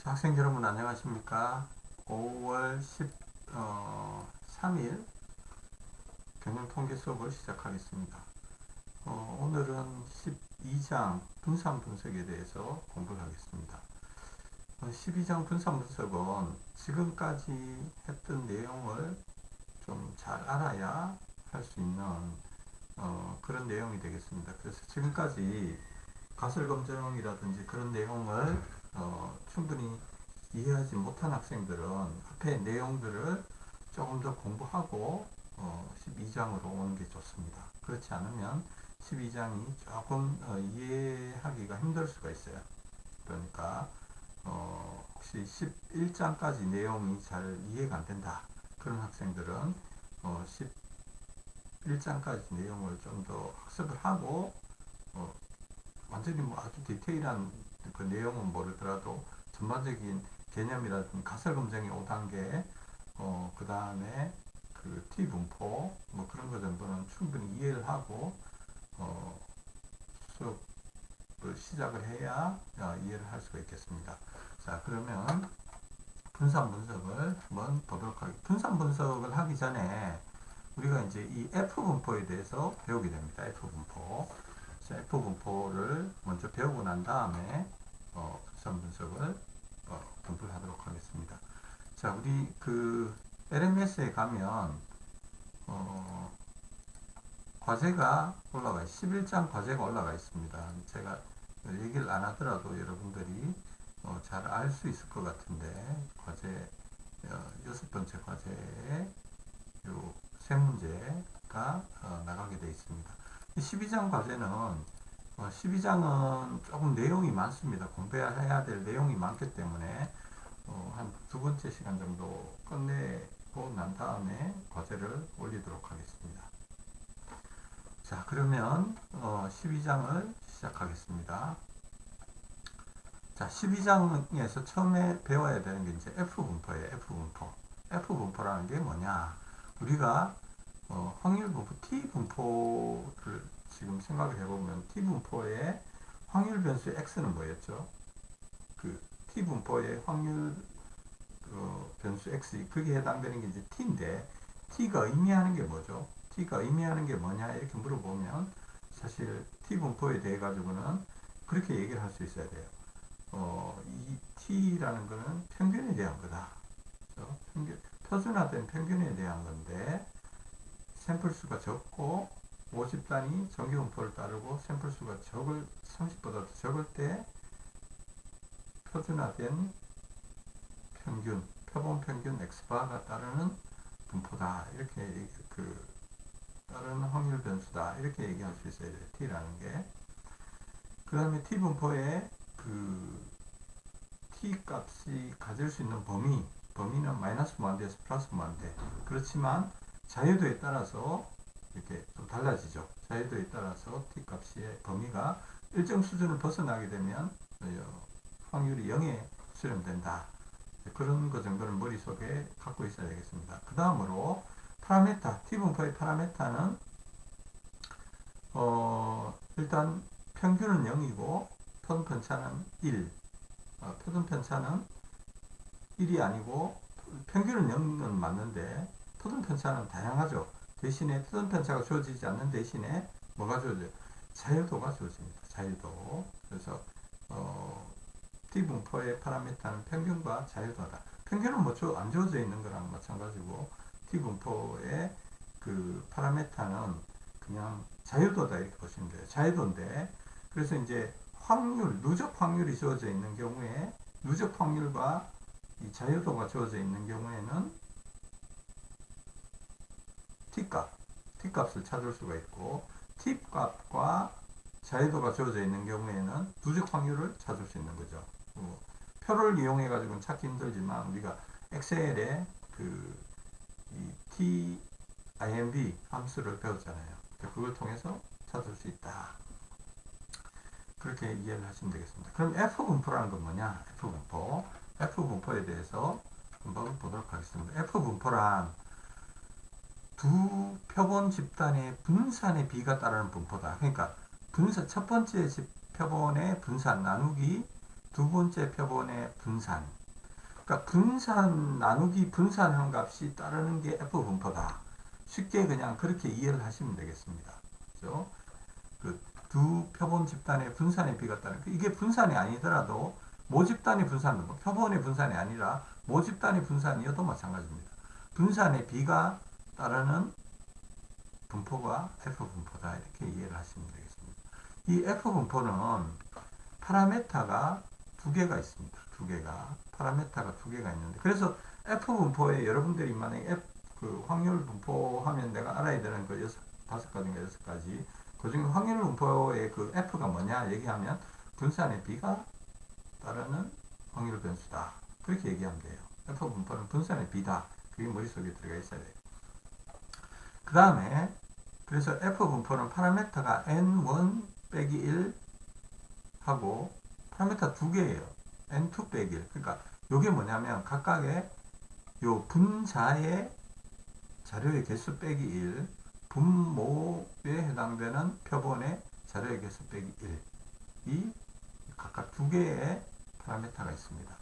자, 학생 여러분 안녕하십니까? 5월 13일 경영통계 수업을 시작하겠습니다. 오늘은 12장 분산 분석에 대해서 공부를 하겠습니다. 12장 분산 분석은 지금까지 했던 내용을 좀 잘 알아야 할 수 있는 그런 내용이 되겠습니다. 그래서 지금까지 가설검증이라든지 그런 내용을 충분히 이해하지 못한 학생들은 앞에 내용들을 조금 더 공부하고 12장으로 오는 게 좋습니다. 그렇지 않으면 12장이 조금 이해하기가 힘들 수가 있어요. 그러니까 혹시 11장까지 내용이 잘 이해가 안 된다. 그런 학생들은 11장까지 내용을 좀 더 학습을 하고 완전히 뭐 아주 디테일한 그 내용은 모르더라도 전반적인 개념이라든지 가설검증의 5단계, 그 다음에 그 T분포, 뭐 그런 거 정도는 충분히 이해를 하고, 수업을 시작을 해야 이해를 할 수가 있겠습니다. 자, 그러면 분산 분석을 한번 보도록 하겠습니다. 분산 분석을 하기 전에 우리가 이제 이 F분포에 대해서 배우게 됩니다. F분포. F분포를 먼저 배우고 난 다음에 분산 분석을 공부를 하도록 하겠습니다. 자, 우리 그 LMS에 가면 과제가 올라가 11장 과제가 올라가 있습니다. 제가 얘기를 안 하더라도 여러분들이 잘 알 수 있을 것 같은데 과제 6번째 과제에 요 세 문제가 나가게 되어 있습니다. 12장 과제는 12장은 조금 내용이 많습니다. 공부해야 될 내용이 많기 때문에 한 두 번째 시간 정도 끝내고 난 다음에 과제를 올리도록 하겠습니다. 자, 그러면 12장을 시작하겠습니다. 자, 12장에서 처음에 배워야 되는 게 이제 F분포예요. F분포. F분포라는 게 뭐냐? 우리가 확률분포 T분포를 지금 생각을 해보면 T분포의 확률 변수 X는 뭐였죠? 그 T분포의 확률 변수 X, 그게 해당되는 게 이제 T인데, T가 의미하는 게 뭐죠? T가 의미하는 게 뭐냐? 이렇게 물어보면 사실 T분포에 대해 가지고는 그렇게 얘기를 할 수 있어야 돼요. 이 T라는 거는 평균에 대한 거다. 표준화된 평균에 대한 건데, 샘플 수가 적고 50단위 정기분포를 따르고 샘플 수가 30보다 적을 때 표준화된 평균, 표본 평균 X바가 따르는 분포다. 이렇게 따르는 확률 변수다. 이렇게 얘기할 수 있어야 돼요. T라는 게. 그 다음에 T분포의 T 값이 가질 수 있는 범위는 마이너스 무한대에서 플러스 무한대. 그렇지만 자유도에 따라서 이렇게 좀 달라지죠. 자유도에 따라서 T 값의 범위가 일정 수준을 벗어나게 되면 확률이 0에 수렴된다. 그런 것 정도는 머릿속에 갖고 있어야 되겠습니다. 그 다음으로 파라메타, T분포의 파라메타는 일단 평균은 0이고 표준 편차는 1. 표준 편차는 1이 아니고 평균은 0은 맞는데 표준 편차는 다양하죠. 대신에 표준 편차가 주어지지 않는 대신에 뭐가 주어져요? 자유도가 주어집니다. 자유도. 그래서 T분포의 파라미터는 평균과 자유도다. 평균은 뭐 안 주어져 있는 거랑 마찬가지고 T분포의 그 파라미터는 그냥 자유도다 이렇게 보시면 돼요. 자유도인데 그래서 이제 확률, 누적 확률이 주어져 있는 경우에 누적 확률과 이 자유도가 주어져 있는 경우에는 T값을 찾을 수가 있고 T값과 자유도가 주어져 있는 경우에는 누적 확률을 찾을 수 있는 거죠. 표를 이용해 가지고는 찾기 힘들지만 우리가 엑셀에 이 TIMB 함수를 배웠잖아요. 그걸 통해서 찾을 수 있다. 그렇게 이해를 하시면 되겠습니다. 그럼 F분포라는 건 뭐냐? F분포에 대해서 한번 보도록 하겠습니다. F분포란 두 표본 집단의 분산의 비가 따르는 분포다. 그러니까 첫 번째 표본의 분산 나누기 두 번째 표본의 분산. 그러니까 분산, 나누기 분산한 값이 따르는 게 F 분포다. 쉽게 그냥 그렇게 이해를 하시면 되겠습니다. 그죠? 그 두 표본 집단의 분산의 비가 따르는, 이게 분산이 아니더라도 모집단의 분산, 표본의 분산이 아니라 모집단의 분산이어도 마찬가지입니다. 분산의 비가 따르는 분포가 F 분포다. 이렇게 이해를 하시면 되겠습니다. 이 F 분포는 파라메타가 두 개가 있습니다. 파라메타가 두 개가 있는데, 그래서 F 분포에 여러분들이 만약에 그 확률 분포 하면 내가 알아야 되는 그 다섯 가지인가 여섯 가지, 그 중에 확률 분포의 그 F가 뭐냐 얘기하면 분산의 B가 따르는 확률 변수다. 그렇게 얘기하면 돼요. F 분포는 분산의 B다. 그게 머릿속에 들어가 있어야 돼요. 그 다음에 그래서 F 분포는 파라메터가 N1 빼기 1 하고 파라메터 두 개예요. N2 빼기 1. 그러니까 요게 뭐냐면 각각의 요 분자의 자료의 개수 빼기 1, 분모에 해당되는 표본의 자료의 개수 빼기 1. 이 각각 두 개의 파라메터가 있습니다.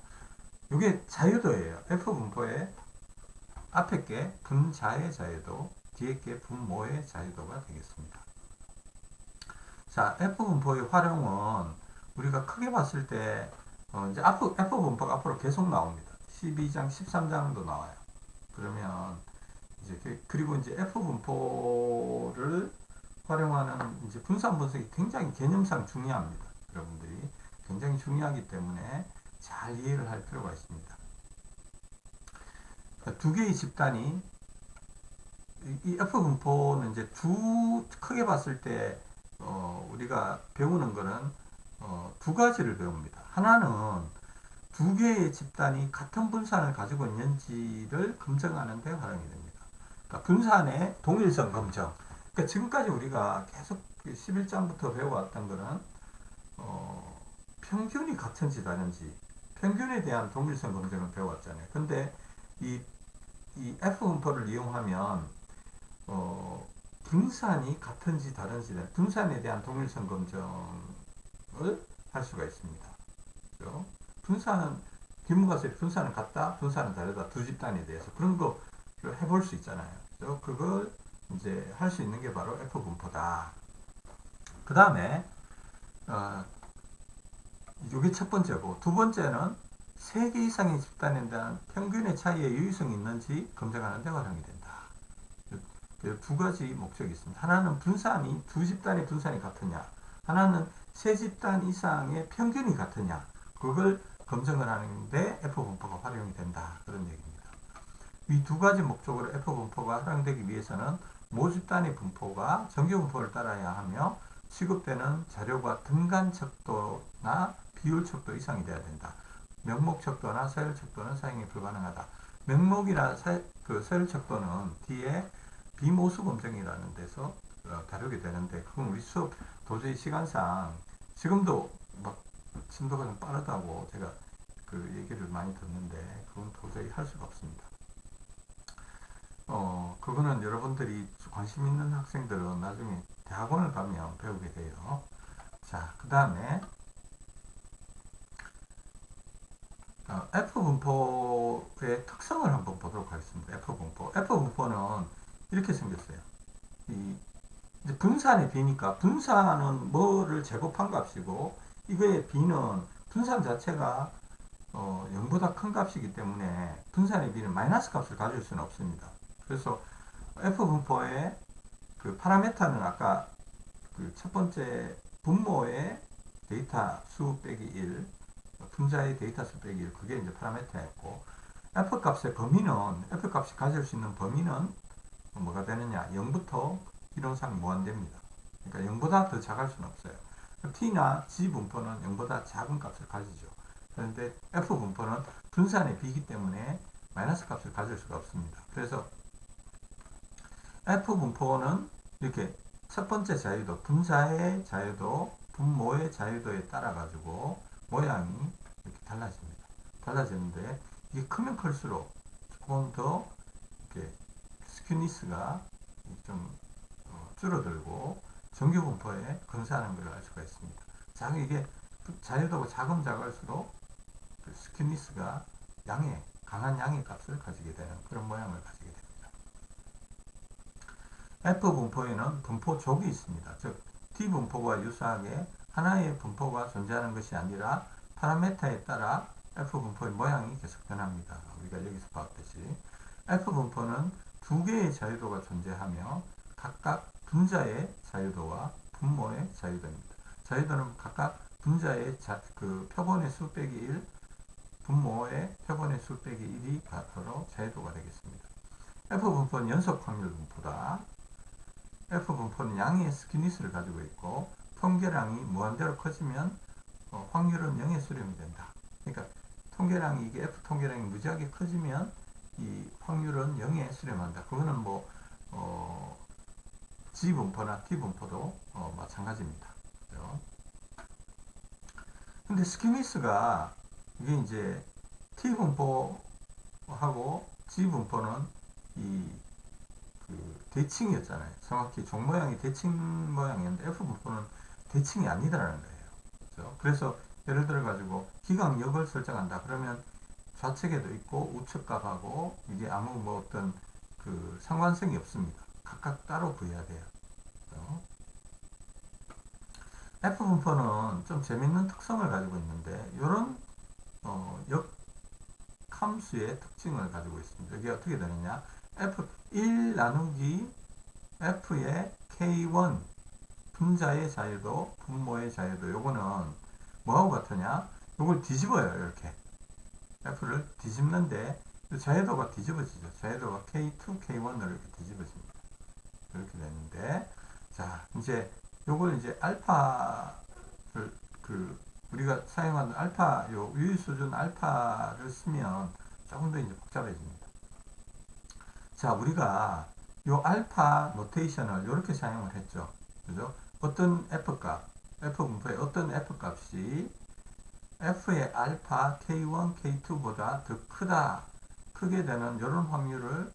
요게 자유도예요. F 분포의 앞에 게 분자의 자유도, 뒤에 게 분모의 자유도가 되겠습니다. 자, F 분포의 활용은 우리가 크게 봤을 때 이제 F 분포가 앞으로 계속 나옵니다. 12장, 13장도 나와요. 그러면 이제 그리고 이제 F 분포를 활용하는 이제 분산 분석이 굉장히 개념상 중요합니다. 여러분들이 굉장히 중요하기 때문에 잘 이해를 할 필요가 있습니다. 두 개의 집단이 이 F 분포는 이제 크게 봤을 때 우리가 배우는 거는 두 가지를 배웁니다. 하나는 두 개의 집단이 같은 분산을 가지고 있는지를 검증하는 데 활용이 됩니다. 그러니까 분산의 동일성 검증. 그러니까 지금까지 우리가 계속 11장부터 배워왔던 거는 평균이 같은지 다른지, 평균에 대한 동일성 검증을 배워왔잖아요. 근데 이 F 분포를 이용하면 분산이 같은지 다른지, 분산에 대한 동일성 검증을 할 수가 있습니다. 그렇죠? 분산은 뒷문가설이 분산은 같다, 분산은 다르다, 두 집단에 대해서 그런 거 해볼 수 있잖아요. 그렇죠? 그걸 이제 할 수 있는 게 바로 F 분포다. 그 다음에 이게 첫 번째고, 두 번째는 세 개 이상의 집단에 대한 평균의 차이에 유의성이 있는지 검증하는 데 활용이 된다. 두 가지 목적이 있습니다. 하나는 두 집단의 분산이 같으냐, 하나는 세 집단 이상의 평균이 같으냐, 그걸 검증을 하는데 F 분포가 활용이 된다. 그런 얘기입니다. 이 두 가지 목적으로 F 분포가 활용되기 위해서는 모집단의 분포가 정규 분포를 따라야 하며 취급되는 자료가 등간 척도나 비율 척도 이상이 돼야 된다. 명목 척도나 서열 척도는 사용이 불가능하다. 명목이나 서열 척도는 뒤에 비모수 검증이라는 데서 다루게 되는데, 그건 우리 수업 도저히 시간상 지금도 막 진도가 좀 빠르다고 제가 그 얘기를 많이 듣는데 그건 도저히 할 수가 없습니다. 그거는 여러분들이 관심 있는 학생들은 나중에 대학원을 가면 배우게 돼요. 자, 그 다음에 F 분포의 특성을 한번 보도록 하겠습니다. F 분포는 이렇게 생겼어요. 이제 분산의 B니까 분산은 뭐를 제곱한 값이고, 이거의 B는 분산 자체가 0보다 큰 값이기 때문에 분산의 B는 마이너스 값을 가질 수는 없습니다. 그래서 F 분포의 그 파라메타는 아까 그 첫 번째 분모의 데이터 수 빼기 1, 분자의 데이터 수 빼기 1, 그게 이제 파라메타였고, F 값의 범위는, F 값이 가질 수 있는 범위는 뭐가 되느냐, 0부터 이론상 무한대입니다. 그러니까 0보다 더 작을 수는 없어요. T나 G 분포는 0보다 작은 값을 가지죠. 그런데 F 분포는 분산의 B이기 때문에 마이너스 값을 가질 수가 없습니다. 그래서 F 분포는 이렇게 첫 번째 자유도, 분자의 자유도, 분모의 자유도에 따라 가지고 모양이 이렇게 달라지는데, 이게 크면 클수록 조금 더 이렇게 스큐니스가 좀 줄어들고 정규 분포에 근사하는 걸 알 수가 있습니다. 자, 이게 자유도가 작을수록 그 스큐니스가 강한 양의 값을 가지게 되는 그런 모양을 가지게 됩니다. F 분포에는 분포족이 있습니다. 즉 D 분포와 유사하게 하나의 분포가 존재하는 것이 아니라 파라메타에 따라 F 분포의 모양이 계속 변합니다. 우리가 여기서 봤듯이 F 분포는 두 개의 자유도가 존재하며 각각 분자의 자유도와 분모의 자유도입니다. 자유도는 각각 분자의 표본의 수 빼기 1, 분모의 표본의 수 빼기 1이 바로 자유도가 되겠습니다. F 분포는 연속 확률 분포다. F 분포는 양의 스큐니스를 가지고 있고 통계량이 무한대로 커지면 확률은 0에 수렴이 된다. 그러니까 통계량이 이게 F 통계량이 무지하게 커지면 이 확률은 0에 수렴한다. 그거는 G 분포나 T 분포도 마찬가지입니다. 그렇죠? 근데 스큐니스가 이게 이제 T 분포하고 G 분포는 대칭이었잖아요. 정확히 종 모양이 대칭 모양이었는데 F 분포는 대칭이 아니다라는 거예요. 그렇죠? 그래서 예를 들어 가지고 기강력을 설정한다. 그러면 좌측에도 있고 우측 값하고 이게 아무 어떤 상관성이 없습니다. 각각 따로 구해야 돼요. 그렇죠? F 분포는 좀 재밌는 특성을 가지고 있는데 이런 역함수의 특징을 가지고 있습니다. 이게 어떻게 되느냐? F1 나누기 F의 K1 분자의 자유도, 분모의 자유도. 요거는 뭐하고 같으냐? 요걸 뒤집어요. 이렇게 F를 뒤집는데 자유도가 뒤집어지죠. 자유도가 K2, K1으로 이렇게 뒤집어집니다. 이렇게 되는데, 자 이제 요걸 이제 알파를 우리가 사용하는 알파, 요 유의 수준 알파를 쓰면 조금 더 이제 복잡해집니다. 자, 우리가 요 알파 노테이션을 이렇게 사용을 했죠. 그죠? 어떤 F값, F 분포의 어떤 F값이 F의 알파 K1, K2보다 더 크게 되는 이런 확률을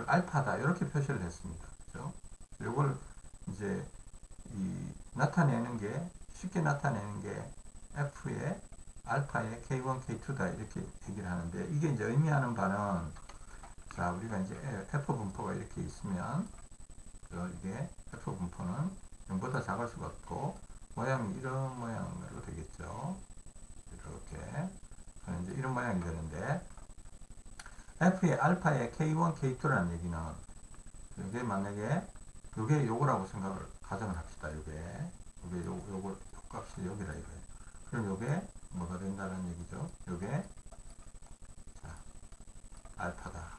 알파다. 이렇게 표시를 했습니다. 그죠? 요걸 이제 쉽게 나타내는 게 F의 알파의 K1, K2다. 이렇게 얘기를 하는데, 이게 이제 의미하는 바는, 자, 우리가 이제 F 분포가 이렇게 있으면, 이게 F 분포는 0보다 작을 수가 없고, 모양이 이런 모양으로 되겠죠. 이렇게. 이제 이런 모양이 되는데, F의 알파의 K1, K2라는 얘기는, 이게 만약에, 요거라고 가정을 합시다. 요거 값이 여기라 이거예요. 그럼 요게 뭐가 된다는 얘기죠? 요게, 자, 알파다.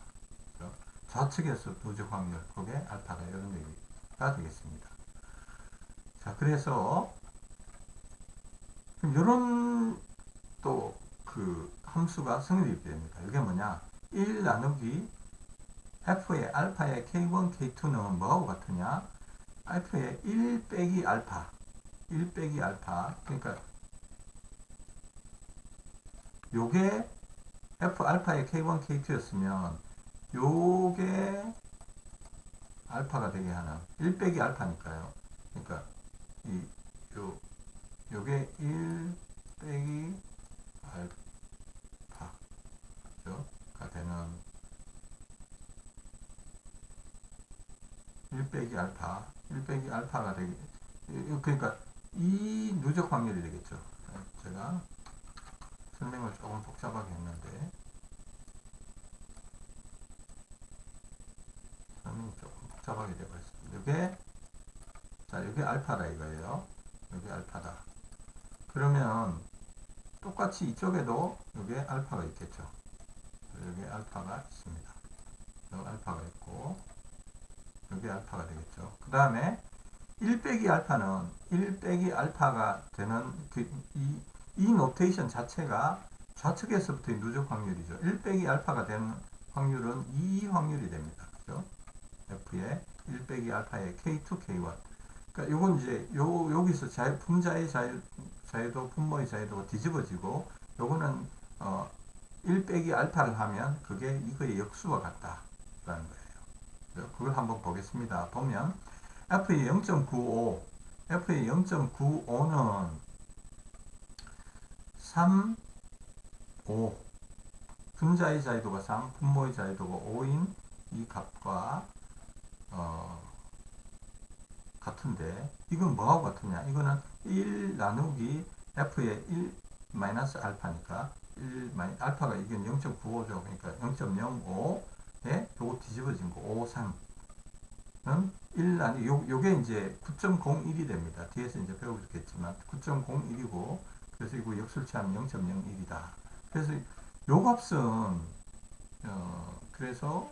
그렇죠? 좌측에서 누적 확률, 그게 알파다. 이런 얘기가 되겠습니다. 자, 그래서, 요런 함수가 성립이 됩니다. 이게 뭐냐? 1 나누기 F의 알파의 K1, K2는 뭐하고 같으냐? F의 1 빼기 알파. 그러니까, 요게 F 알파의 K1, K2였으면, 요게 알파가 되게 하는 1 빼기 알파니까요. 그러니까, 요게 1 빼기 알파가 되는 1 빼기 알파가 되게, 그러니까 이 누적 확률이 되겠죠. 제가 설명을 조금 복잡하게 했는데, 설명이 조금 복잡하게 되어있습니다. 이게 알파다 이거예요. 이게 알파다. 그러면 똑같이 이쪽에도 이게 알파가 있겠죠. 여기 알파가 있습니다. 여기 알파가 있고, 여기 알파가 되겠죠. 그 다음에 1 빼기 알파는 1 빼기 알파가 되는 이 노테이션 자체가 좌측에서부터의 누적 확률이죠. 1 빼기 알파가 되는 확률은 2 확률이 됩니다. 그죠? F의 1 빼기 알파의 K2, K1. 그러니까 요건 이제 여기서 분자의 자유도, 분모의 자유도가 뒤집어지고, 요거는 1 빼기 알파를 하면 그게 이거의 역수와 같다라는 거예요. 그걸 한번 보겠습니다. 보면 F의 0.95, F의 0.95는 3, 5. 분자의 자유도가 3, 분모의 자유도가 5인 이 값과 같은데, 이건 뭐하고 같으냐? 이거는 1 나누기 F의 1 마이너스 알파니까, 알파가 이건 0.95죠. 그러니까 0.05에 요거 뒤집어진 거, 5, 3은 1 나누기, 요게 이제 9.01이 됩니다. 뒤에서 이제 배우겠지만, 9.01이고, 그래서 이거 역술치하면 0.01이다. 그래서 요 값은, 그래서,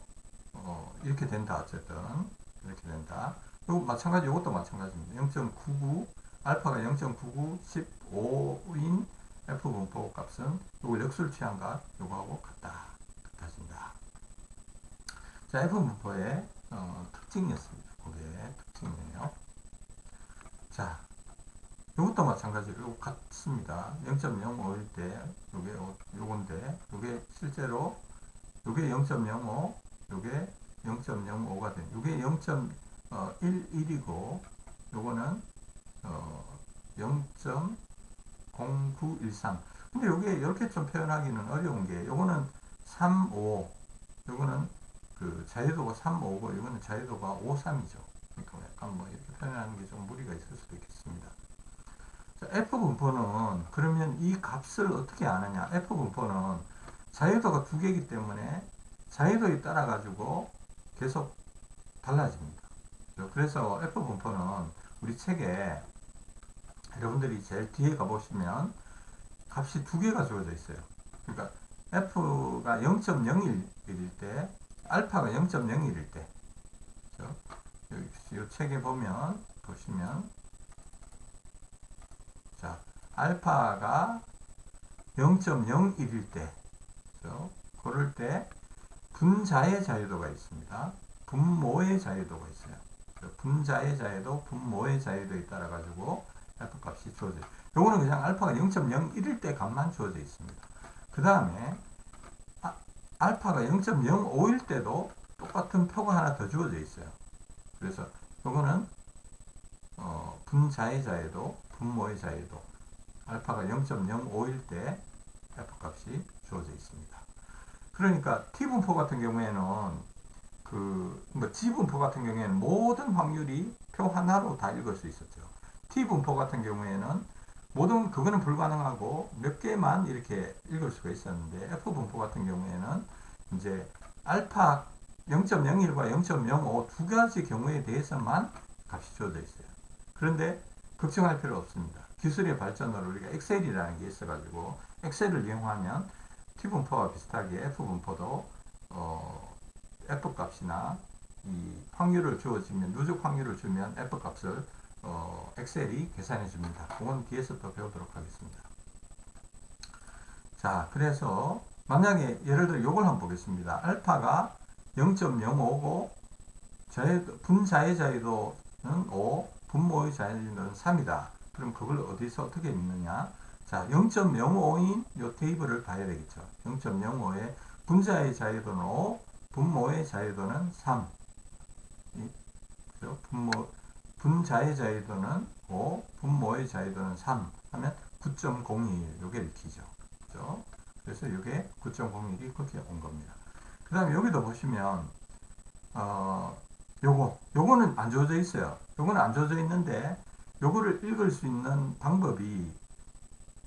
이렇게 된다. 어쨌든. 이렇게 된다. 요 마찬가지, 요것도 마찬가지입니다. 0.99, 알파가 0.99, 15인 F 분포 값은 요거 역술 취한 값, 요거하고 같아진다. 자, F 분포의 특징이었습니다. 그게 특징이에요. 자, 요것도 마찬가지로 같습니다. 0.05일 때, 요건데, 요게 실제로, 요게 0.05, 요게 0.05가 된, 요게 0.11이고, 요거는, 0.0913. 근데 요게 이렇게 좀 표현하기는 어려운 게, 요거는 3, 5, 요거는 그 자유도가 3, 5고, 요거는 자유도가 5, 3이죠. 그러니까 약간 뭐 이렇게 표현하는 게 좀 무리가 있을 수도 있겠습니다. 자, F 분포는 그러면 이 값을 어떻게 아느냐? F 분포는 자유도가 두 개이기 때문에 자유도에 따라 가지고 계속 달라집니다. 그래서 F 분포는 우리 책에 여러분들이 제일 뒤에 가보시면 값이 두 개가 주어져 있어요. 그러니까 F가 0.01일 때, 알파가 0.01일 때, 이 책에 보시면, 자, 알파가 0.01일 때, 그럴 때 분자의 자유도가 있습니다. 분모의 자유도가 있어요. 분자의 자유도, 분모의 자유도에 따라 가지고 F 값이 주어져 있어요. 요거는 그냥 알파가 0.01일 때 값만 주어져 있습니다. 그 다음에 알파가 0.05일 때도 똑같은 표가 하나 더 주어져 있어요. 그래서 요거는 분자의 자유도, 분모의 자유도, 알파가 0.05일 때 F 값이 주어져 있습니다. 그러니까 T분포 같은 경우에는 G분포 같은 경우에는 모든 확률이 표 하나로 다 읽을 수 있었죠. T분포 같은 경우에는 그거는 불가능하고 몇 개만 이렇게 읽을 수가 있었는데, F분포 같은 경우에는 이제 알파 0.01과 0.05 두 가지 경우에 대해서만 값이 주어져 있어요. 그런데 걱정할 필요 없습니다. 기술의 발전으로 우리가 엑셀이라는 게 있어가지고 엑셀을 이용하면 T분포와 비슷하게 F분포도 F값이나 이 확률을 주어지면, 누적 확률을 주면 F값을 엑셀이 계산해 줍니다. 그건 뒤에서 또 배우도록 하겠습니다. 자, 그래서 만약에 예를 들어 요걸 한번 보겠습니다. 알파가 0.05고 분자의 자유도는 5, 분모의 자유도는 3이다. 그럼 그걸 어디서 어떻게 읽느냐? 자, 0.05인 요 테이블을 봐야 되겠죠. 0.05에 분자의 자유도는 5, 분모의 자유도는 3. 분자의 자유도는 5, 분모의 자유도는 3 하면 9.01 요게 읽히죠. 그렇죠? 그래서 요게 9.01이 그렇게 온 겁니다. 그 다음에 여기도 보시면 요거는 안 주어져 있어요. 요거는 안 주어져 있는데 요거를 읽을 수 있는 방법이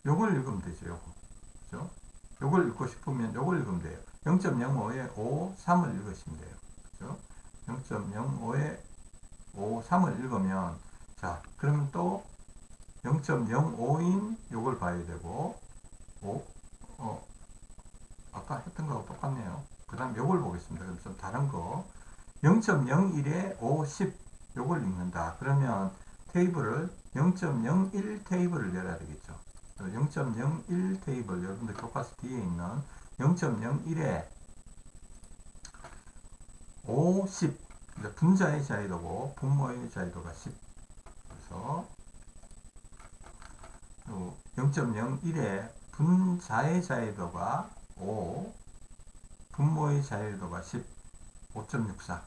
요걸 읽으면 되죠. 그렇죠? 요걸 읽고 싶으면 요걸 읽으면 돼요. 0.05에 5, 3을 읽으시면 돼요. 그렇죠? 0.05에 5, 3을 읽으면, 자, 그러면 또 0.05인 요걸 봐야 되고, 아까 했던 거하고 똑같네요. 그 다음 요걸 보겠습니다. 그럼 좀 다른 거. 0.01에 5, 10 요걸 읽는다. 그러면 테이블을 0.01 테이블을 열어야 되겠죠. 0.01 테이블, 여러분들 교과서 뒤에 있는 0.01에 5, 10 분자의 자유도고 분모의 자유도가 10. 그래서 0.01에 분자의 자유도가 5, 분모의 자유도가 10, 5.64.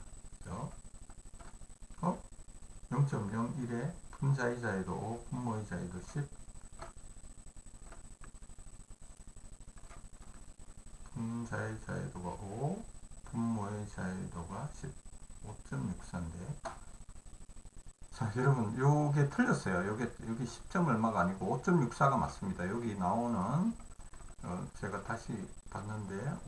0.01에 분자의 자유도 5, 분모의 자유도 10, 분자의 자유도가 5, 분모의 자유도가 10, 5.64인데, 자, 여러분, 요게 틀렸어요. 요게 10점 얼마가 아니고 5.64가 맞습니다. 여기 나오는, 제가 다시 봤는데,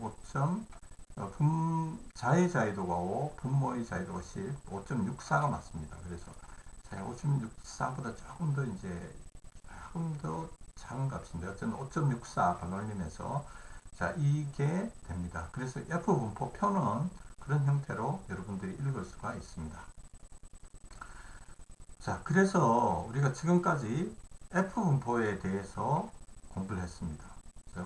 자의 자유도가 5, 분모의 자유도가 10, 5.64가 맞습니다. 그래서, 자, 5.64보다 조금 더 작은 값인데, 어쨌든 5.64 반올림에서, 자, 이게 됩니다. 그래서 F분포 표는 그런 형태로 여러분들이 읽을 수가 있습니다. 자, 그래서 우리가 지금까지 F분포에 대해서 공부를 했습니다.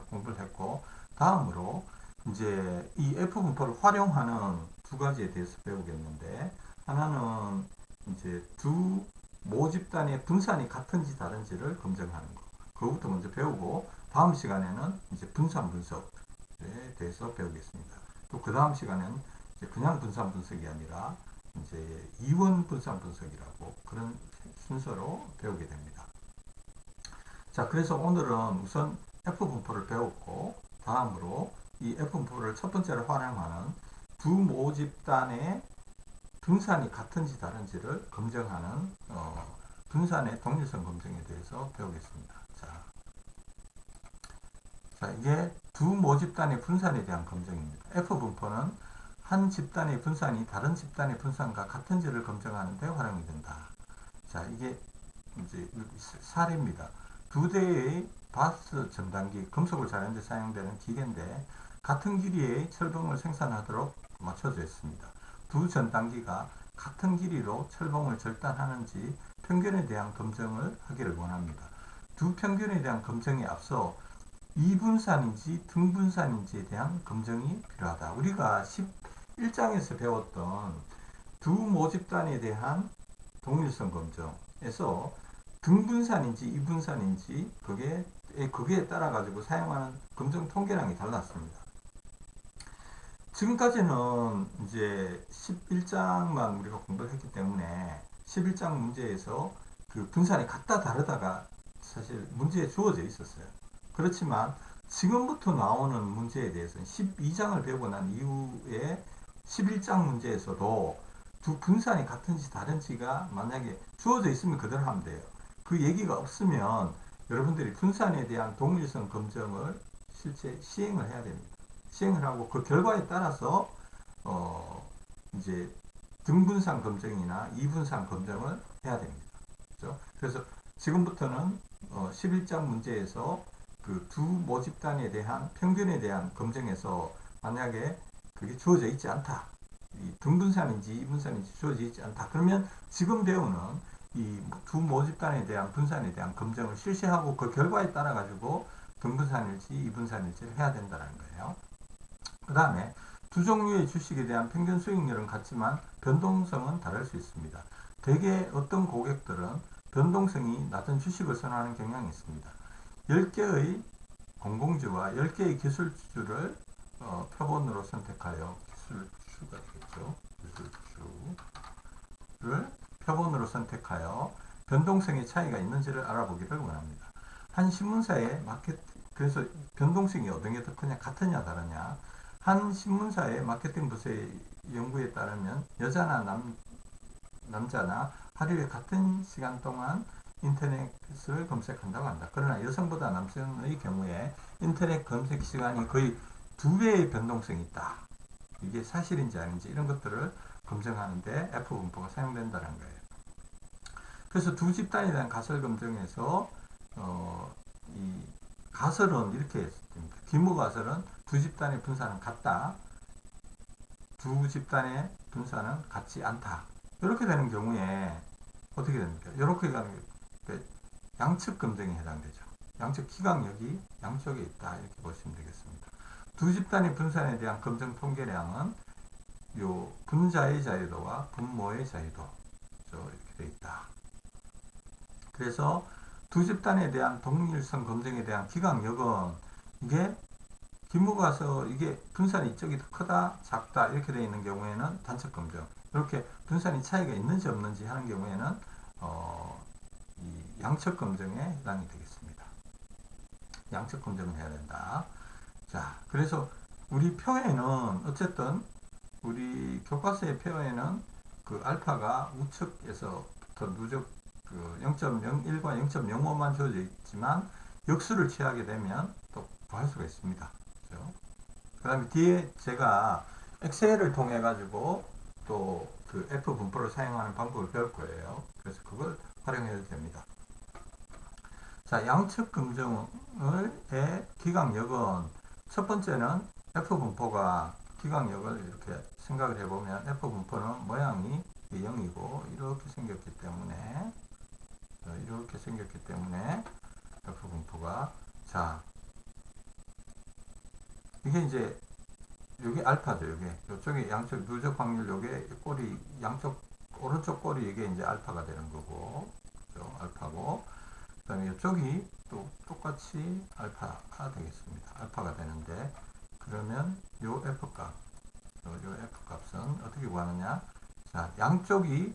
공부를 했고, 다음으로 이제 이 F분포를 활용하는 두 가지에 대해서 배우겠는데, 하나는 이제 두 모집단의 분산이 같은지 다른지를 검증하는 거. 그거부터 먼저 배우고, 다음 시간에는 이제 분산 분석에 대해서 배우겠습니다. 또 그 다음 시간에는 이제 그냥 분산 분석이 아니라 이제 이원 분산 분석이라고 그런 순서로 배우게 됩니다. 자, 그래서 오늘은 우선 F분포를 배웠고, 다음으로 이 F분포를 첫 번째로 활용하는 두 모집단의 분산이 같은지 다른지를 검증하는 분산의 동일성 검증에 대해서 배우겠습니다. 자, 이게 두 모집단의 분산에 대한 검증입니다. F분포는 한 집단의 분산이 다른 집단의 분산과 같은지를 검증하는 데 활용이 된다. 자, 이게 이제 사례입니다. 두 대의 바스 전단기, 금속을 자르는 데 사용되는 기계인데 같은 길이의 철봉을 생산하도록 맞춰져 있습니다. 두 전단기가 같은 길이로 철봉을 절단하는지 평균에 대한 검증을 하기를 원합니다. 두 평균에 대한 검증에 앞서 이분산인지 등분산인지에 대한 검증이 필요하다. 우리가 11장에서 배웠던 두 모집단에 대한 동일성 검증에서 등분산인지 이분산인지 그게 따라 가지고 사용하는 검증 통계량이 달랐습니다. 지금까지는 이제 11장만 우리가 공부를 했기 때문에 11장 문제에서 그 분산이 같다 다르다가 사실 문제에 주어져 있었어요. 그렇지만 지금부터 나오는 문제에 대해서는 12장을 배우고 난 이후에 11장 문제에서도 두 분산이 같은지 다른지가 만약에 주어져 있으면 그대로 하면 돼요. 그 얘기가 없으면 여러분들이 분산에 대한 동일성 검증을 실제 시행을 해야 됩니다. 시행을 하고 그 결과에 따라서 이제 등분산 검증이나 이분산 검증을 해야 됩니다. 그렇죠? 그래서 지금부터는 11장 문제에서 그 두 모집단에 대한 평균에 대한 검증에서 만약에 그게 주어져 있지 않다. 이 등분산인지 이분산인지 주어져 있지 않다. 그러면 지금 배우는 이 두 모집단에 대한 분산에 대한 검증을 실시하고 그 결과에 따라 가지고 등분산일지 이분산일지를 해야 된다는 거예요. 그 다음에 두 종류의 주식에 대한 평균 수익률은 같지만 변동성은 다를 수 있습니다. 대개 어떤 고객들은 변동성이 낮은 주식을 선호하는 경향이 있습니다. 10개의 공공주와 10개의 기술주를 표본으로 선택하여 기술주가 되겠죠. 기술주를 표본으로 선택하여 변동성의 차이가 있는지를 알아보기를 원합니다. 한 신문사의 그래서 변동성이 어떤 게 더 크냐, 같으냐 다르냐. 한 신문사의 마케팅 부서의 연구에 따르면 여자나 남자나 하루에 같은 시간 동안 인터넷을 검색한다고 한다. 그러나 여성보다 남성의 경우에 인터넷 검색 시간이 거의 2배의 변동성이 있다. 이게 사실인지 아닌지 이런 것들을 검증하는데 F분포가 사용된다는 거예요. 그래서 두 집단에 대한 가설 검증에서 이 가설은 이렇게 됩니다. 기무 가설은 두 집단의 분산은 같다. 두 집단의 분산은 같지 않다. 이렇게 되는 경우에 어떻게 됩니까? 이렇게 가는 게 양측 검증에 해당되죠. 양측 기강력이 양쪽에 있다. 이렇게 보시면 되겠습니다. 두 집단의 분산에 대한 검증 통계량은 요 분자의 자유도와 분모의 자유도 이렇게 되어 있다. 그래서 두 집단에 대한 동일성 검증에 대한 기강력은 이게 기무가서 이게 분산이 이쪽이 더 크다 작다 이렇게 되어 있는 경우에는 단측 검증, 이렇게 분산이 차이가 있는지 없는지 하는 경우에는 양측 검증에 해당이 되겠습니다. 양측 검증을 해야 된다. 자, 그래서 우리 표에는 어쨌든 우리 교과서의 표에는 그 알파가 우측에서부터 누적 그 0.01과 0.05만 주어져 있지만 역수를 취하게 되면 또 구할 수가 있습니다. 그렇죠? 그 다음에 뒤에 제가 엑셀을 통해 가지고 또 그 F 분포를 사용하는 방법을 배울 거예요. 그래서 그걸 활용해도 됩니다. 자, 양측 검증의 기강력은 첫 번째는 F 분포가 기강력을 이렇게 생각을 해보면 F 분포는 모양이 0이고 이렇게 생겼기 때문에 F 분포가 자 이게 이제 여기 알파죠. 이쪽에 양쪽 누적 확률 요게 꼬리 양쪽 오른쪽 꼬리 이게 이제 알파가 되는 거고 그렇죠? 알파고 그다음에 이쪽이 또 똑같이 알파가 되겠습니다. 알파가 되는데 그러면 요 F 값은 어떻게 구하느냐? 자, 양쪽이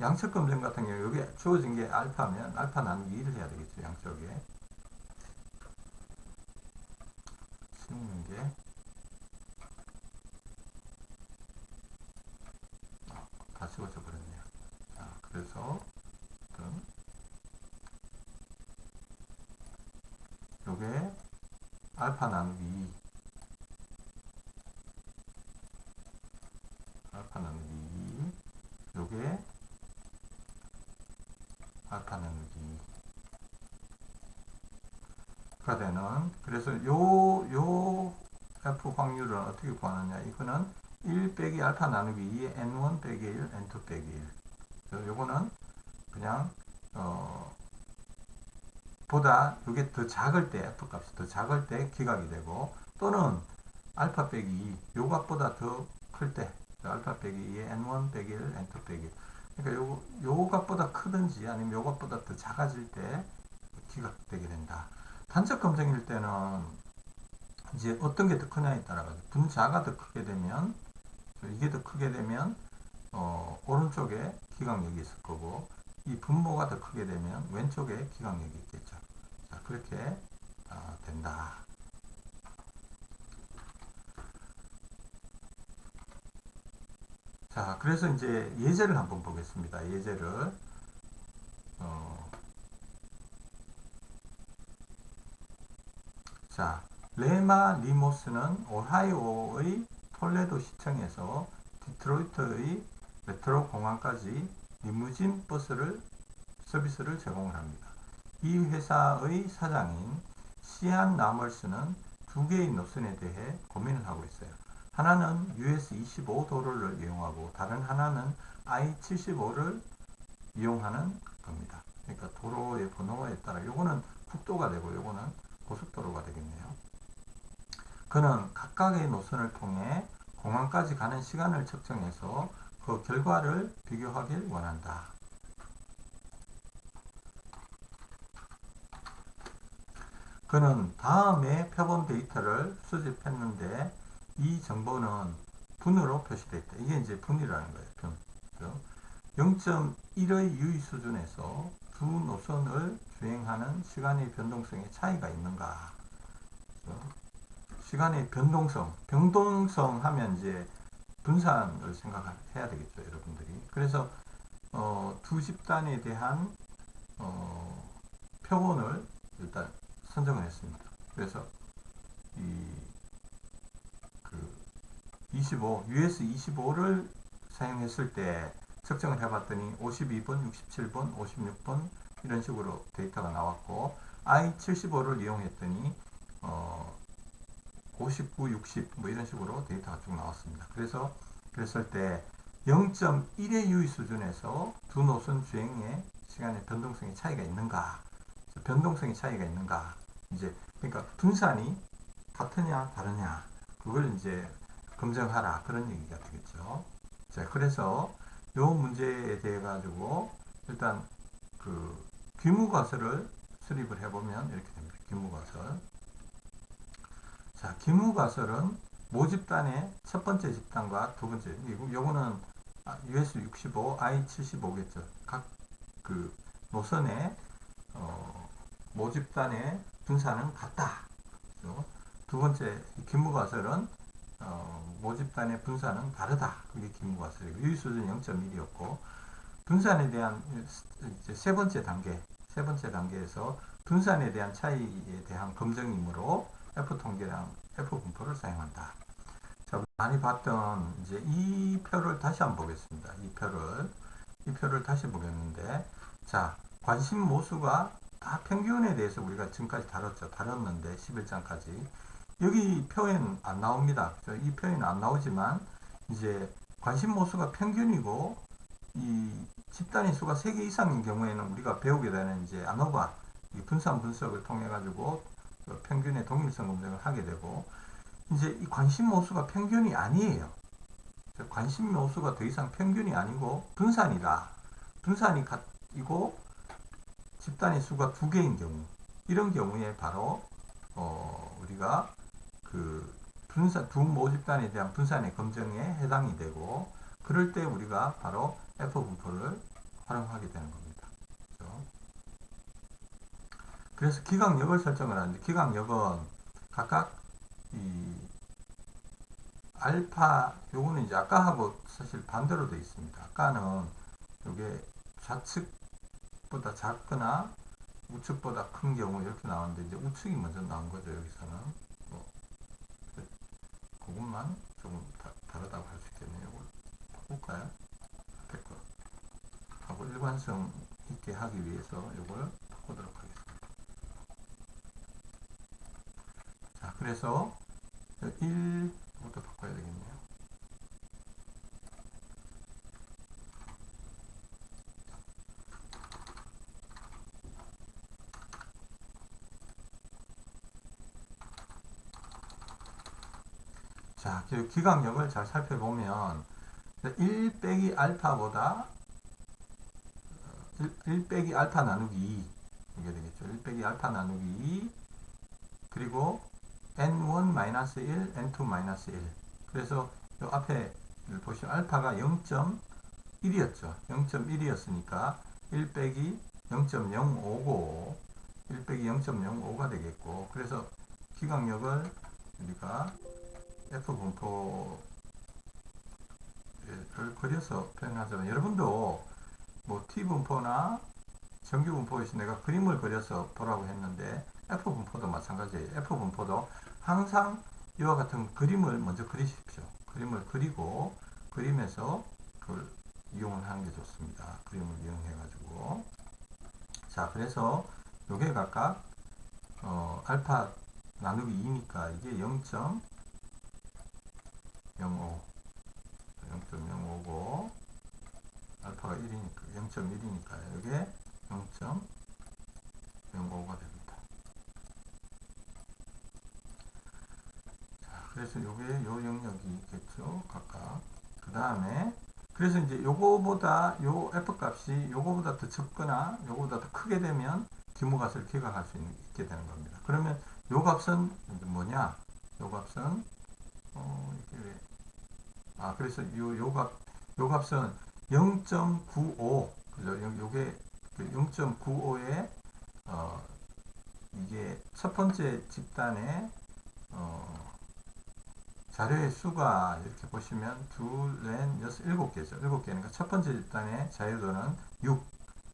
양측 검증 같은 경우 여기 주어진 게 알파면 알파 나누기 2를 해야 되겠죠. 양쪽에 쓰는 게 다 지워져 버렸네요. 자, 그래서 요게 알파 나누기 2 요게 알파 나누기 2가 되는 그래서 요 F 확률을 어떻게 구하느냐 이거는 1 빼기 알파 나누기 2의 N1 빼기 1 N2 빼기 1 요거는 그냥 보다 이게 더 작을 때 F 값이 더 작을 때 기각이 되고 또는 알파 빼기 2 요 값보다 더 클 때 알파 빼기 2의 N1 빼기 1 N2 빼기 1 그러니까 요 값보다 크든지 아니면 요 값보다 더 작아질 때 기각되게 된다. 단적 검증일 때는 이제 어떤 게 더 크냐에 따라 가지고 분자가 더 크게 되면 이게 더 크게 되면 오른쪽에 기각력이 있을 거고 이 분모가 더 크게 되면 왼쪽에 기각력이 있겠죠. 자, 그렇게 된다. 자, 그래서 이제 예제를 한번 보겠습니다. 예제를 자, 레마 리모스는 오하이오의 톨레도 시청에서 디트로이트의 메트로 공항까지 리무진 버스를 서비스를 제공을 합니다. 이 회사의 사장인 시안 나멀스는 두 개의 노선에 대해 고민을 하고 있어요. 하나는 US25 도로를 이용하고 다른 하나는 I75를 이용하는 겁니다. 그러니까 도로의 번호에 따라 요거는 국도가 되고 요거는 고속도로가 되겠네요. 그는 각각의 노선을 통해 공항까지 가는 시간을 측정해서 그 결과를 비교하길 원한다. 그는 다음에 표본 데이터를 수집했는데 이 정보는 분으로 표시되어 있다. 이게 이제 분이라는 거예요. 분. 0.1의 유의 수준에서 두 노선을 주행하는 시간의 변동성에 차이가 있는가? 시간의 변동성 하면 이제 분산을 생각해야 되겠죠, 여러분들이. 그래서 두 집단에 대한 표본을 일단 선정을 했습니다. 그래서 US25를 사용했을 때 측정을 해봤더니 52번, 67번, 56번 이런 식으로 데이터가 나왔고 I75를 이용했더니 59, 60 뭐 이런 식으로 데이터가 쭉 나왔습니다. 그래서 그랬을 때 0.1의 유의 수준에서 두 노선 주행의 시간의 변동성의 차이가 있는가? 변동성의 차이가 있는가? 이제 그러니까 분산이 같으냐 다르냐 그걸 이제 검증하라 그런 얘기가 되겠죠. 자, 그래서 요 문제에 대해 가지고 일단 그 귀무가설을 수립을 해보면 이렇게 됩니다. 귀무가설. 자, 귀무가설은 모집단의 첫 번째 집단과 두 번째 요거는 US65, I75겠죠. 각 그 노선의 모집단의 분산은 같다. 그죠? 두 번째 기무가설은 모집단의 분산은 다르다. 그게 기무가설이고 유의수준 0.1이었고 분산에 대한 이제 세 번째 단계에서 분산에 대한 차이에 대한 검증이므로 F 통계량 F 분포를 사용한다. 자, 많이 봤던 이제 이 표를 다시 한번 보겠습니다. 이 표를 다시 보겠는데, 자, 관심 모수가 다 평균에 대해서 우리가 지금까지 다뤘는데 11장까지 여기 표현 안 나옵니다. 이 표현 안 나오지만 이제 관심 모수가 평균이고 이 집단위 수가 3개 이상인 경우에는 우리가 배우게 되는 이제 아노바 분산 분석을 통해 가지고 평균의 동일성 검증을 하게 되고 이제 이 관심 모수가 평균이 아니에요. 관심 모수가 더 이상 평균이 아니고 분산이다. 분산이 같이고 집단위 수가 2개인 경우 이런 경우에 바로 우리가 그 분산 두 모집단에 대한 분산의 검증에 해당이 되고 그럴 때 우리가 바로 F 분포를 활용하게 되는 겁니다. 그렇죠? 그래서 기강력을 설정을 하는데 기강력은 각각 이 알파 요거는 이제 아까하고 사실 반대로 되어 있습니다. 아까는 요게 좌측보다 작거나 우측보다 큰 경우 이렇게 나오는데 이제 우측이 먼저 나온 거죠. 여기서는 그것만 조금 다르다고 할 수 있겠네요. 이걸 바꿀까요? 앞에 거 하고 일관성 있게 하기 위해서 이걸 바꾸도록 하겠습니다. 자, 그래서 1부터 바꿔야 되겠네요. 자, 기강력을 잘 살펴보면 1 빼기 알파보다 1 빼기 알파 나누기 2 이게 되겠죠. 1 빼기 알파 나누기 2 그리고 n1 마이너스 1, n2 마이너스 1 그래서 이 앞에 보시면 알파가 0.1이었죠. 0.1이었으니까 1 빼기 0.059 1 빼기 0.05가 되겠고 그래서 기강력을 우리가 F 분포를 그려서 표현하자면 여러분도 뭐 T 분포나 정규 분포에서 내가 그림을 그려서 보라고 했는데 F 분포도 마찬가지예요. F 분포도 항상 이와 같은 그림을 먼저 그리십시오. 그림을 그리고 그림에서 그걸 이용을 하는 게 좋습니다. 그림을 이용해 가지고 자 그래서 요게 각각 알파 나누기 2니까 이게 0.05 0.05고 알파가 1이니까 0.1이니까 이게 0.05가 됩니다. 자, 그래서 요게 요 영역이 있겠죠. 각각. 그 다음에 그래서 이제 요거보다 요 F 값이 요거보다 더 적거나 요거보다 더 크게 되면 규모값을 기각할 수 있게 되는 겁니다. 그러면 요 값은 뭐냐? 요 값은 이게 그래서 요 값은 0.95 그죠? 요게 0.95에 이게 첫 번째 집단의 자료의 수가 이렇게 보시면 둘, 넷, 여섯, 7개죠. 7개니까 첫 번째 집단의 자료도는 6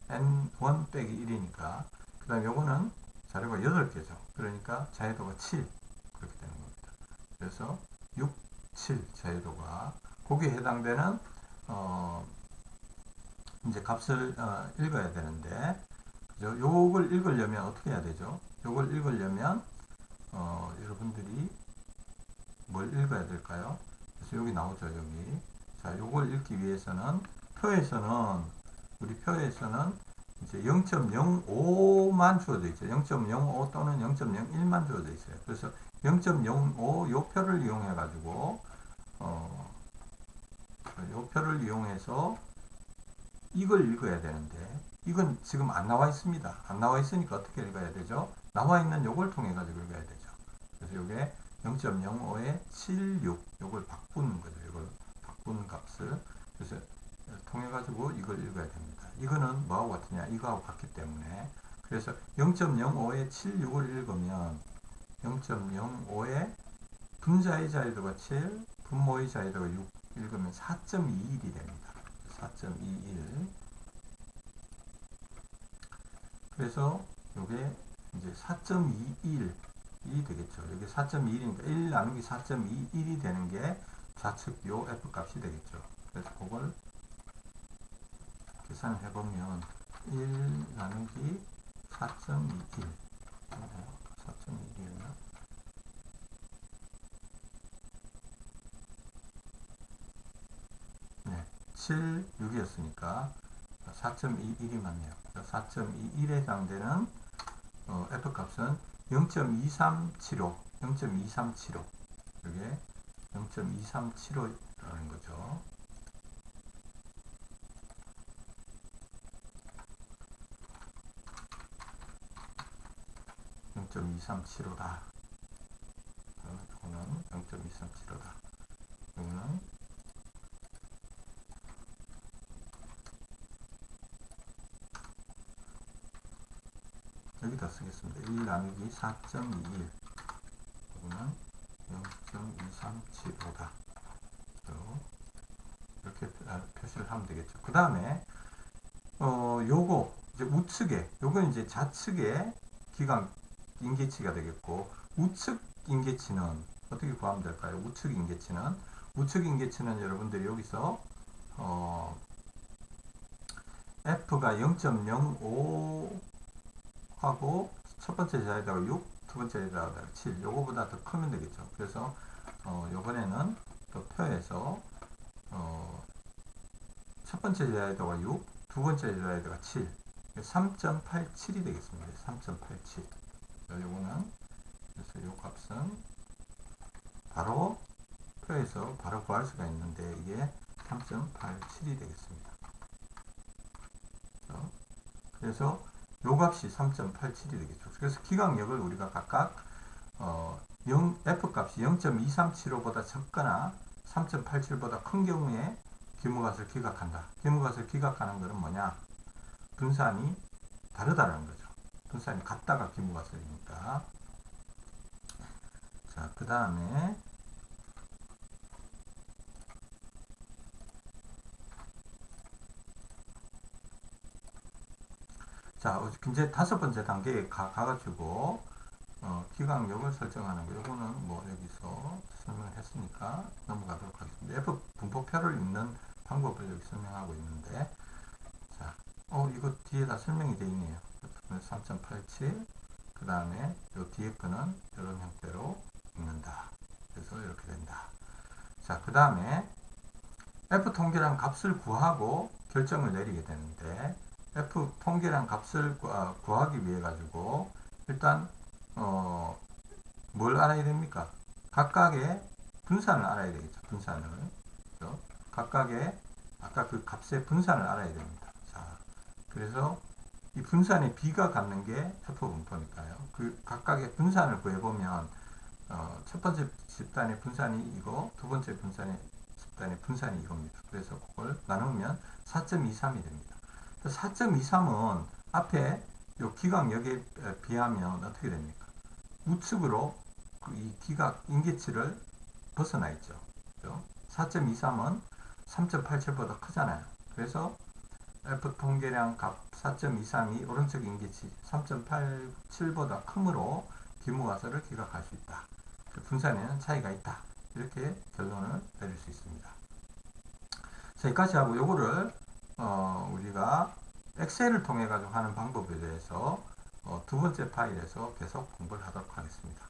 n1 빼기 1이니까 그 다음 요거는 자료가 8개죠. 그러니까 자유도가 7 그렇게 되는 겁니다. 그래서 6, 7 자유도가 거기에 해당되는 이제 값을 읽어야 되는데 그죠? 요걸 읽으려면 어떻게 해야 되죠? 요걸 읽으려면 여러분들이 뭘 읽어야 될까요? 그래서 여기 나오죠. 여기 자 요걸 읽기 위해서는 우리 표에서는 이제 0.05만 주어져 있죠. 0.05 또는 0.01만 주어져 있어요. 그래서 0.05 요 표를 이용해 가지고 요 표를 이용해서 이걸 읽어야 되는데 이건 지금 안 나와 있습니다. 안 나와 있으니까 어떻게 읽어야 되죠? 나와 있는 요걸 통해 가지고 읽어야 되죠. 그래서 요게 0.05에 76 요걸 바꾸는 거죠. 요걸 바꾸는 값을 그래서 통해 가지고 이걸 읽어야 됩니다. 이거는 뭐하고 같으냐? 이거하고 같기 때문에. 그래서 0.05에 76을 읽으면 0.05에 분자의 자유도가 7, 분모의 자유도가 6 읽으면 4.21이 됩니다. 4.21. 그래서 이게 이제 4.21이 되겠죠. 여기 4.21이니까 1 나누기 4.21이 되는 게 좌측 요 F 값이 되겠죠. 그래서 그걸 계산을 해보면 1 나누기 4.21 4.21이었나? 네, 7, 6이었으니까 4.21이 맞네요. 4.21에 해당되는 F 값은 0.2375, 0.2375. 이게 0.2375라는 거죠. (0.237호다) 이거는 0.237호다. 이거는 여기다 쓰겠습니다. 1 나누기 4.21. 이거는 0.237호다. 이렇게 표시를 하면 되겠죠. 그 다음에 요거 이제 우측에, 요건 이제 좌측에 기관 인계치가 되겠고, 우측 인계치는 어떻게 구하면 될까요? 우측 인계치는 여러분들이 여기서 F가 0.05 하고 첫 번째 자리다가 6, 두 번째 자리다가 7, 요거보다 더 크면 되겠죠. 그래서 요번에는 또 표에서 첫 번째 자리다가 6, 두 번째 자리다가 7, 3.87이 되겠습니다. 3.87. 요거는 그래서 요 값은 바로 표에서 바로 구할 수가 있는데 이게 3.87이 되겠습니다. 그래서 요 값이 3.87이 되겠죠. 그래서 기강력을 우리가 각각 F 값이 0.2375보다 적거나 3.87보다 큰 경우에 기무값을 기각한다. 기무값을 기각하는 것은 뭐냐? 분산이 다르다는 거죠. 분산이 같다가 기무값이니까. 자, 그 다음에 자, 이제 다섯 번째 단계에 가가지고 기강력을 설정하는 거. 이거는 뭐 여기서 설명을 했으니까 넘어가도록 하겠습니다. F 분포표를 읽는 방법을 여기 설명하고 있는데, 자, 이거 뒤에다 설명이 되어 있네요. F는 3.87, 그 다음에 요 뒤에 거는 이런 형태로 읽는다. 그래서 이렇게 된다. 자, 그 다음에 F 통계량 값을 구하고 결정을 내리게 되는데, F 통계량 값을 구하기 위해 가지고 일단 뭘 알아야 됩니까? 각각의 분산을 알아야 되겠죠. 분산을. 그렇죠? 각각의 아까 그 값의 분산을 알아야 됩니다. 자, 그래서 이 분산의 B가 갖는 게 F 분포니까요. 그 각각의 분산을 구해보면 첫 번째 집단의 분산이 이거, 두 번째 집단의 분산이 이겁니다. 그래서 그걸 나누면 4.23이 됩니다. 4.23은 앞에 요 기각력에 비하면 어떻게 됩니까? 우측으로 이 기각 인계치를 벗어나 있죠. 4.23은 3.87보다 크잖아요. 그래서 F 통계량 값 4.23이 오른쪽 인계치 3.87보다 크므로 기무가설을 기각할 수 있다. 분산에는 차이가 있다. 이렇게 결론을 내릴 수 있습니다. 자, 여기까지 하고 요거를 우리가 엑셀을 통해 가지고 하는 방법에 대해서 두 번째 파일에서 계속 공부를 하도록 하겠습니다.